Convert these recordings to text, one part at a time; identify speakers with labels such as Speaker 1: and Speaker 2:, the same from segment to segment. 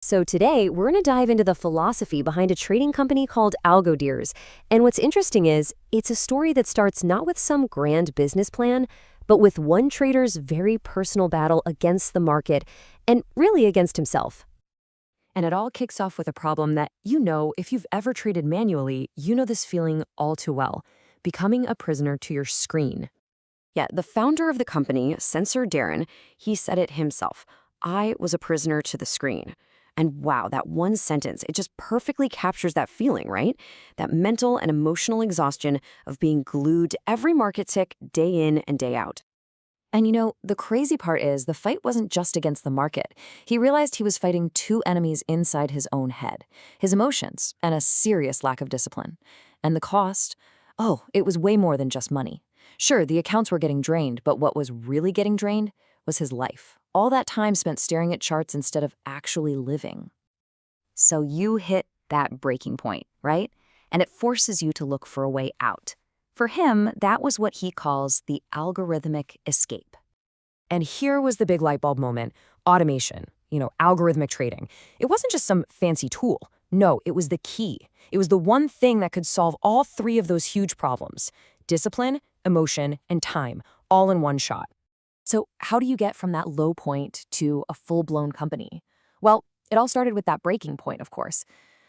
Speaker 1: So today, we're going to dive into the philosophy behind a trading company called Algodeers. And what's interesting is, it's a story that starts not with some grand business plan, but with one trader's very personal battle against the market, and really against himself. And it all kicks off with a problem that, if you've ever traded manually, you know this feeling all too well, becoming a prisoner to your screen. Yeah, the founder of the company, Sensor Darren, he said it himself. I was a prisoner to the screen. And wow, that one sentence, it just perfectly captures that feeling, right? That mental and emotional exhaustion of being glued to every market tick day in and day out. And the crazy part is the fight wasn't just against the market. He realized he was fighting two enemies inside his own head, his emotions and a serious lack of discipline. And the cost? Oh, it was way more than just money. Sure, the accounts were getting drained, but what was really getting drained was his life. All that time spent staring at charts instead of actually living. So you hit that breaking point, right? And it forces you to look for a way out. For him, that was what he calls the algorithmic escape. And here was the big light bulb moment: automation, algorithmic trading. It wasn't just some fancy tool. No, it was the key. It was the one thing that could solve all three of those huge problems: discipline, emotion, and time, all in one shot. So how do you get from that low point to a full-blown company? Well, it all started with that breaking point, of course.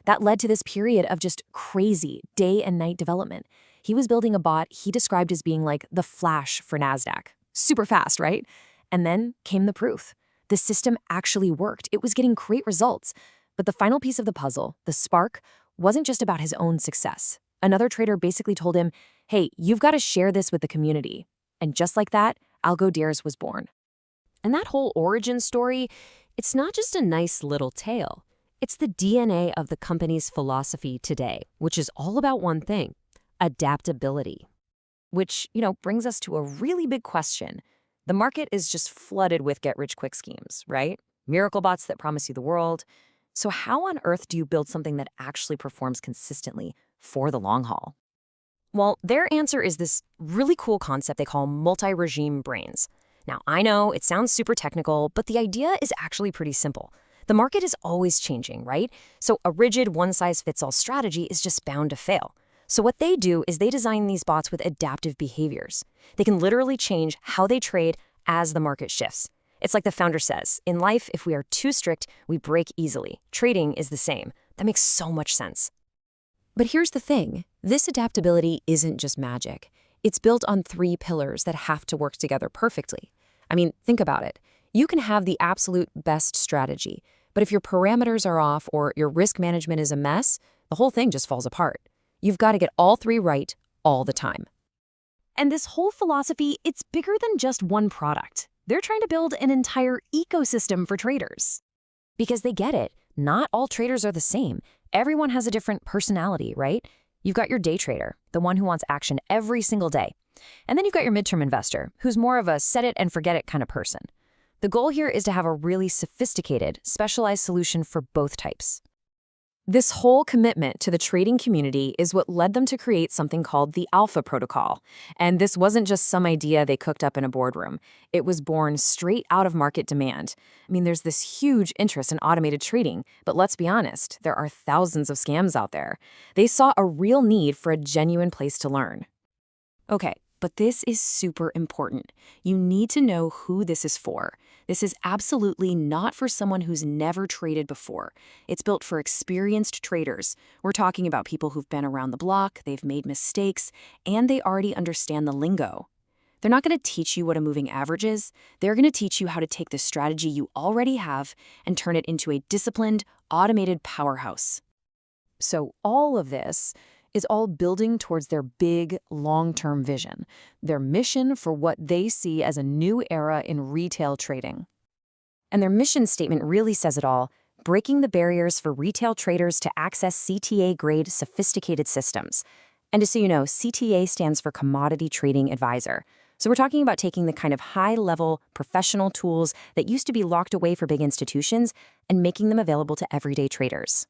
Speaker 1: That led to this period of just crazy day and night development. He was building a bot he described as being like the Flash for NASDAQ. Super fast, right? And then came the proof. The system actually worked. It was getting great results. But the final piece of the puzzle, the spark, wasn't just about his own success. Another trader basically told him, hey, you've got to share this with the community. And just like that, Algodeers was born. And that whole origin story, it's not just a nice little tale. It's the DNA of the company's philosophy today, which is all about one thing: adaptability. Which, brings us to a really big question. The market is just flooded with get-rich-quick schemes, right? Miracle bots that promise you the world. So how on earth do you build something that actually performs consistently for the long haul? Well, their answer is this really cool concept they call multi-regime brains. Now, I know it sounds super technical, but the idea is actually pretty simple. The market is always changing, right? So a rigid one-size-fits-all strategy is just bound to fail. So what they do is they design these bots with adaptive behaviors. They can literally change how they trade as the market shifts. It's like the founder says, in life, if we are too strict, we break easily. Trading is the same. That makes so much sense. But here's the thing. This adaptability isn't just magic. It's built on three pillars that have to work together perfectly. I mean, think about it. You can have the absolute best strategy, but if your parameters are off or your risk management is a mess, the whole thing just falls apart. You've got to get all three right all the time. And this whole philosophy, it's bigger than just one product. They're trying to build an entire ecosystem for traders. Because they get it. Not all traders are the same. Everyone has a different personality, right? You've got your day trader, the one who wants action every single day. And then you've got your midterm investor, who's more of a set it and forget it kind of person. The goal here is to have a really sophisticated, specialized solution for both types. This whole commitment to the trading community is what led them to create something called the Alpha Protocol. And this wasn't just some idea they cooked up in a boardroom. It was born straight out of market demand. I mean, there's this huge interest in automated trading, but let's be honest, there are thousands of scams out there. They saw a real need for a genuine place to learn. Okay, but this is super important. You need to know who this is for. This is absolutely not for someone who's never traded before. It's built for experienced traders. We're talking about people who've been around the block, they've made mistakes, and they already understand the lingo. They're not going to teach you what a moving average is. They're going to teach you how to take the strategy you already have and turn it into a disciplined, automated powerhouse. So all of this is all building towards their big, long-term vision, their mission for what they see as a new era in retail trading. And their mission statement really says it all: breaking the barriers for retail traders to access CTA-grade sophisticated systems. And just so you know, CTA stands for Commodity Trading Advisor. So we're talking about taking the kind of high-level professional tools that used to be locked away for big institutions and making them available to everyday traders.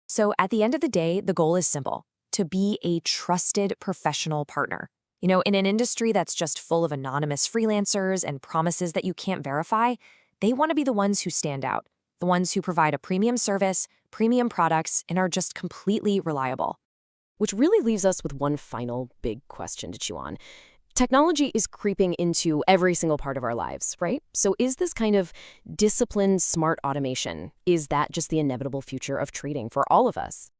Speaker 1: So at the end of the day, the goal is simple: to be a trusted professional partner. In an industry that's just full of anonymous freelancers and promises that you can't verify, they want to be the ones who stand out,
Speaker 2: the ones who provide a premium service, premium products, and are just completely reliable.
Speaker 1: Which really leaves us with one final big question to chew on. Technology is creeping into every single part of our lives, right? So is this kind of disciplined, smart automation, is that just the inevitable future of trading for all of us?